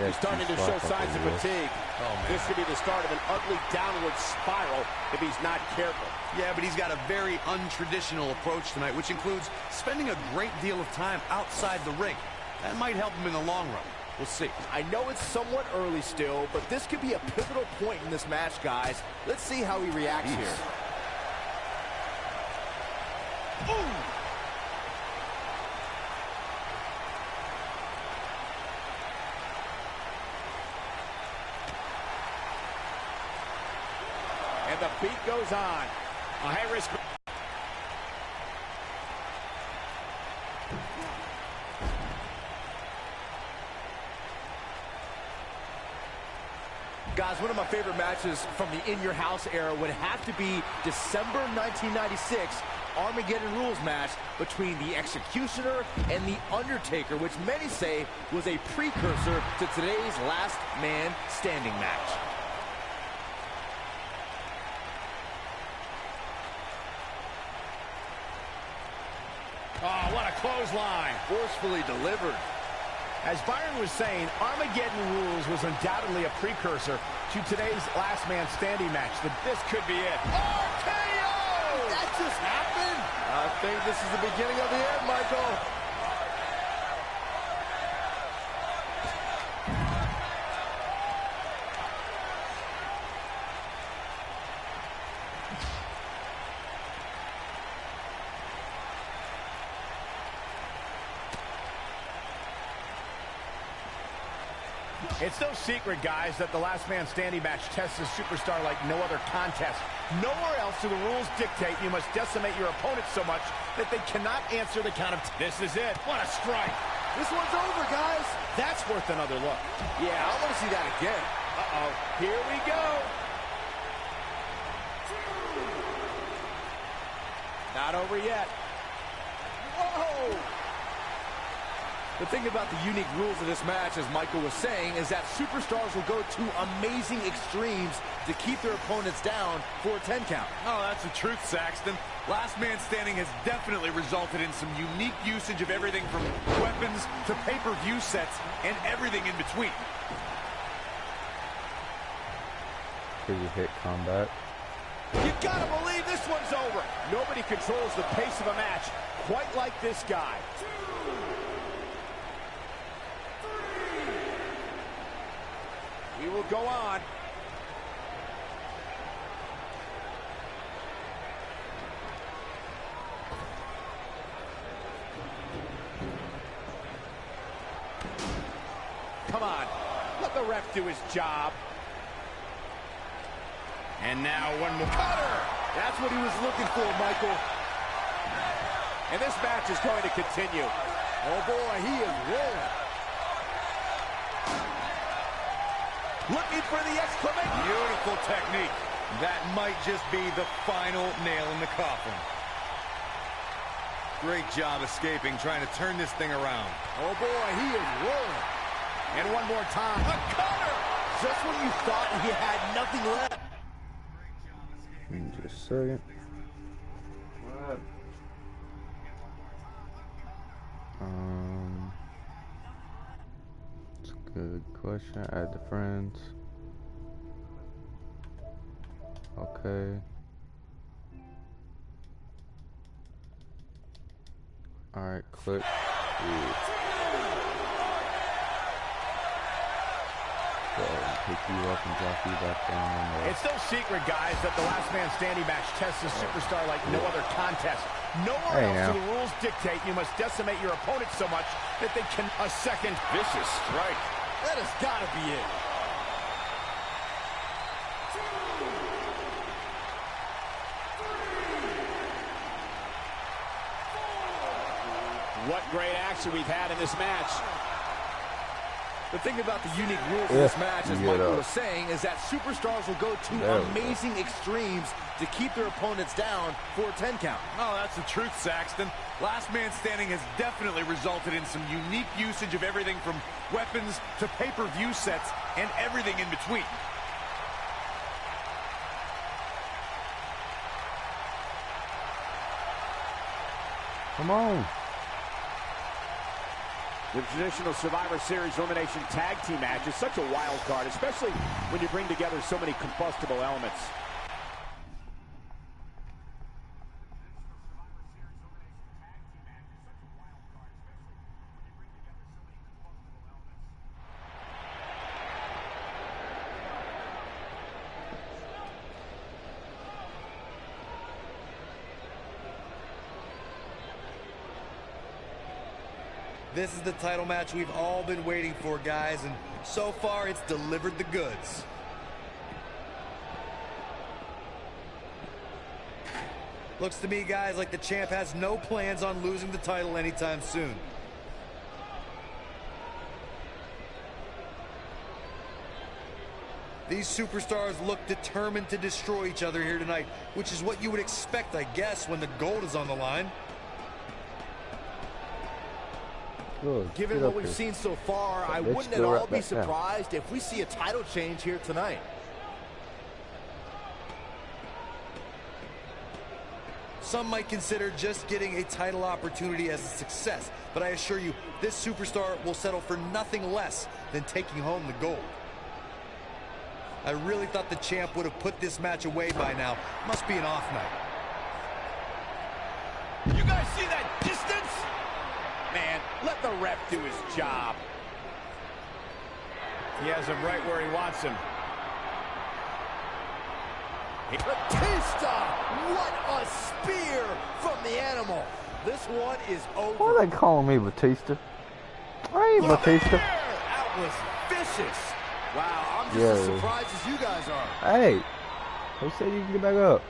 He's starting to show signs of fatigue. This could be the start of an ugly downward spiral if he's not careful. Yeah, but he's got a very untraditional approach tonight, which includes spending a great deal of time outside the ring. That might help him in the long run. We'll see. I know it's somewhat early still, but this could be a pivotal point in this match, guys. Let's see how he reacts here. Ooh! And the beat goes on. A high-risk. Guys, one of my favorite matches from the In Your House era would have to be December 1996 Armageddon Rules match between the Executioner and the Undertaker, which many say was a precursor to today's Last Man Standing match. Oh, what a clothesline. Forcefully delivered. As Byron was saying, Armageddon Rules was undoubtedly a precursor to today's Last Man Standing match. This could be it. RKO! That just happened? think this is the beginning of the end, Michael. It's no secret, guys, that the last man standing match tests a superstar like no other contest. Nowhere else do the rules dictate you must decimate your opponent so much that they cannot answer the count of... This is it. What a strike. This one's over, guys. That's worth another look. Yeah, I want to see that again. Uh-oh. Here we go. Not over yet. Whoa! The thing about the unique rules of this match, as Michael was saying, is that superstars will go to amazing extremes to keep their opponents down for a 10 count. Oh, that's the truth, Saxton. Last man standing has definitely resulted in some unique usage of everything from weapons to pay-per-view sets and everything in between. Pretty hit combat. You gotta believe this one's over. Nobody controls the pace of a match quite like this guy. We will go on. Come on, let the ref do his job. And now one more. Cutter! That's what he was looking for, Michael. And this match is going to continue. Oh boy, he is rolling. Looking for the exclamation. Beautiful technique. That might just be the final nail in the coffin. Great job escaping, trying to turn this thing around. Oh boy, he is rolling. And one more time. A cutter! Just when you thought he had nothing left. Just a second. What? It's a good question. Add the friends. Okay. Alright, click. Pick you up and drop you back down. It's no secret, guys, that the last man standing match tests a superstar like no other contest. Nowhere else do the rules dictate you must decimate your opponent so much that they can... A second vicious strike. That has got to be it. What great action we've had in this match. The thing about the unique rules of this match, as Michael was saying, is that superstars will go to amazing extremes to keep their opponents down for a 10 count. Oh, that's the truth, Saxton. Last man standing has definitely resulted in some unique usage of everything from weapons to pay-per-view sets and everything in between. Come on. The traditional Survivor Series elimination tag team match is such a wild card, especially when you bring together so many combustible elements. This is the title match we've all been waiting for, guys, and so far it's delivered the goods. Looks to me, guys, like the champ has no plans on losing the title anytime soon. These superstars look determined to destroy each other here tonight, which is what you would expect, I guess, when the gold is on the line. Good. Given what we've seen so far, I wouldn't at all be surprised if we see a title change here tonight. Some might consider just getting a title opportunity as a success, but I assure you, this superstar will settle for nothing less than taking home the gold. I really thought the champ would have put this match away by now. Must be an off night. You guys see that distance? Man, let the ref do his job. He has him right where he wants him. Batista! What a spear from the animal. This one is over. Why are they calling me Batista? I ain't Batista. That was vicious. Wow, I'm just as surprised as you guys are. Hey, who said you can get back up?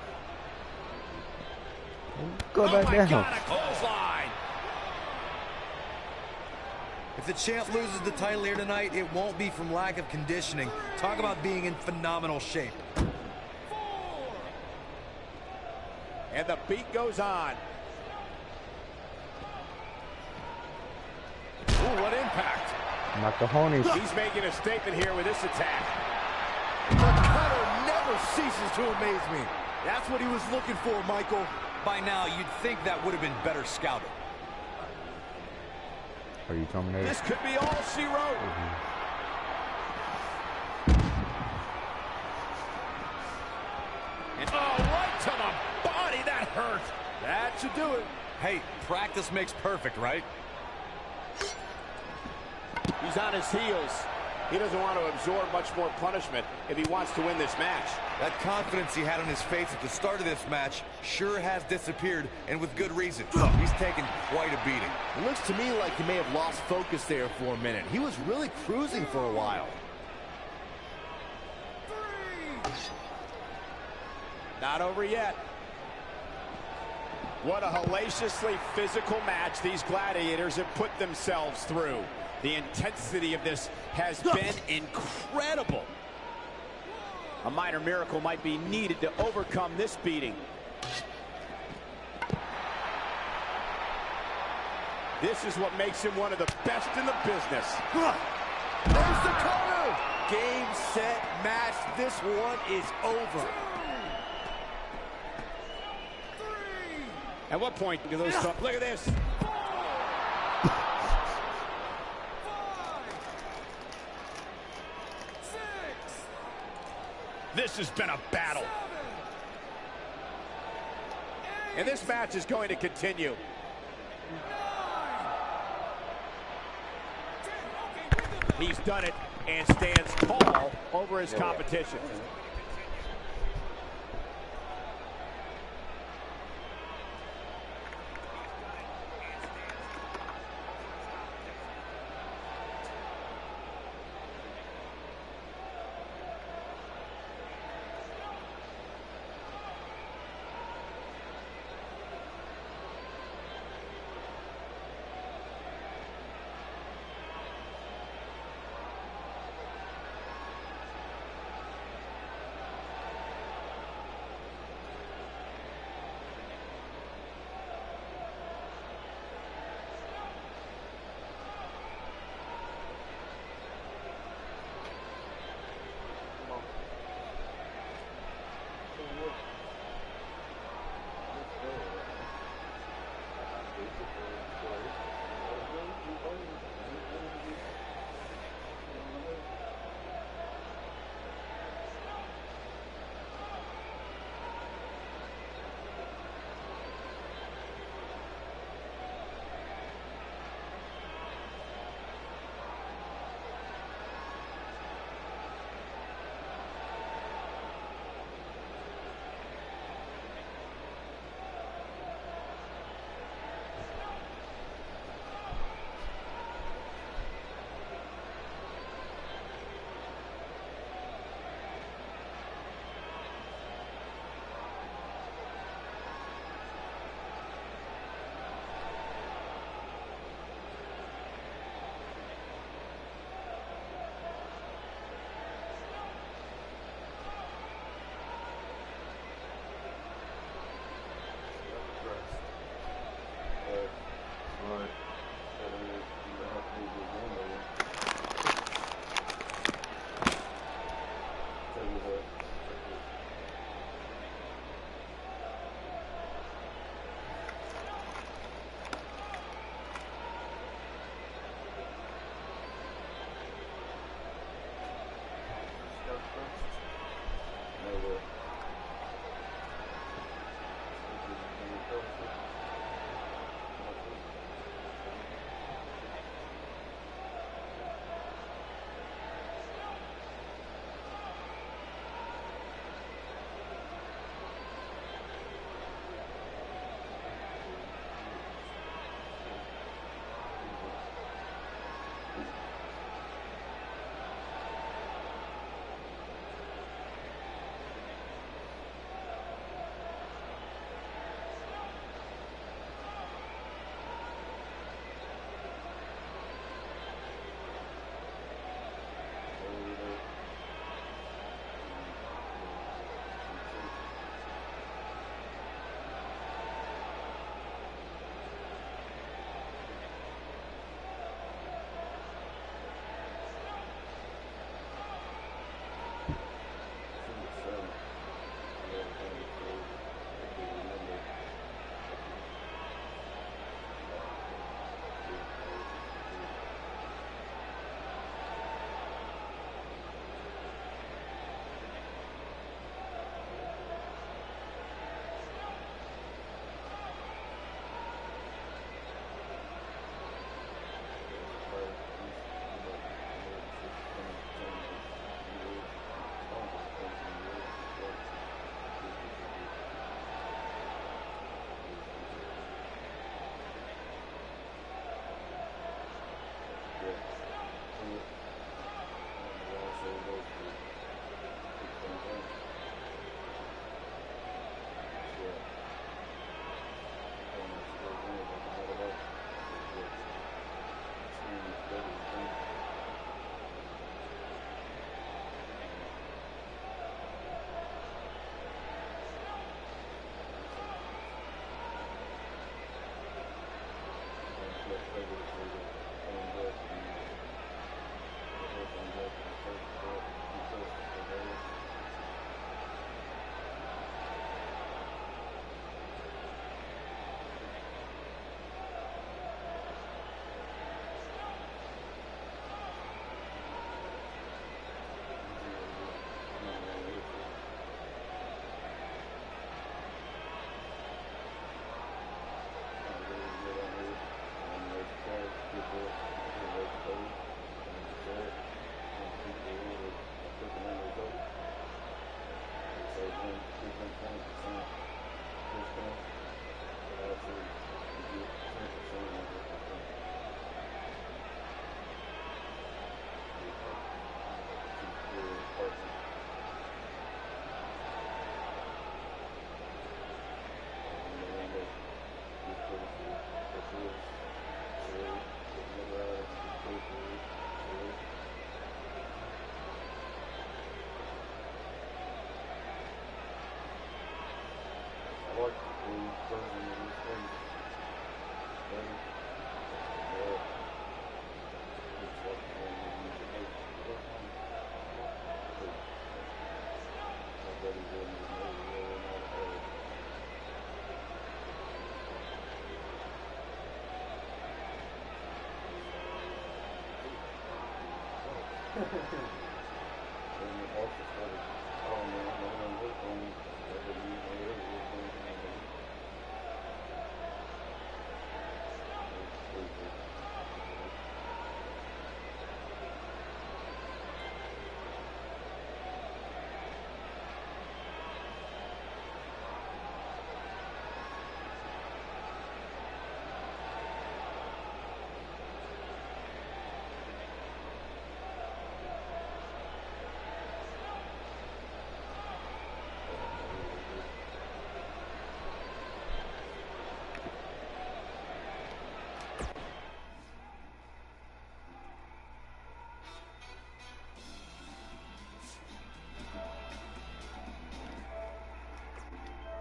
Go back down. God, a clothesline. If the champ loses the title here tonight, it won't be from lack of conditioning. Talk about being in phenomenal shape. And the beat goes on. Ooh, what impact. Macahonis. He's making a statement here with this attack. The cutter never ceases to amaze me. That's what he was looking for, Michael. By now, you'd think that would have been better scouted. Are you Terminator? This could be all she wrote. And right to the body. That hurt. That should do it. Hey, practice makes perfect, right? He's on his heels. He doesn't want to absorb much more punishment if he wants to win this match. That confidence he had on his face at the start of this match sure has disappeared, and with good reason. He's taken quite a beating. It looks to me like he may have lost focus there for a minute. He was really cruising for a while. Not over yet. What a hellaciously physical match these gladiators have put themselves through. The intensity of this has been incredible. A minor miracle might be needed to overcome this beating. This is what makes him one of the best in the business. There's the cover. Game, set, match. This one is over. At what point do those stop? Look at this. This has been a battle. And this match is going to continue. He's done it and stands tall over his competition.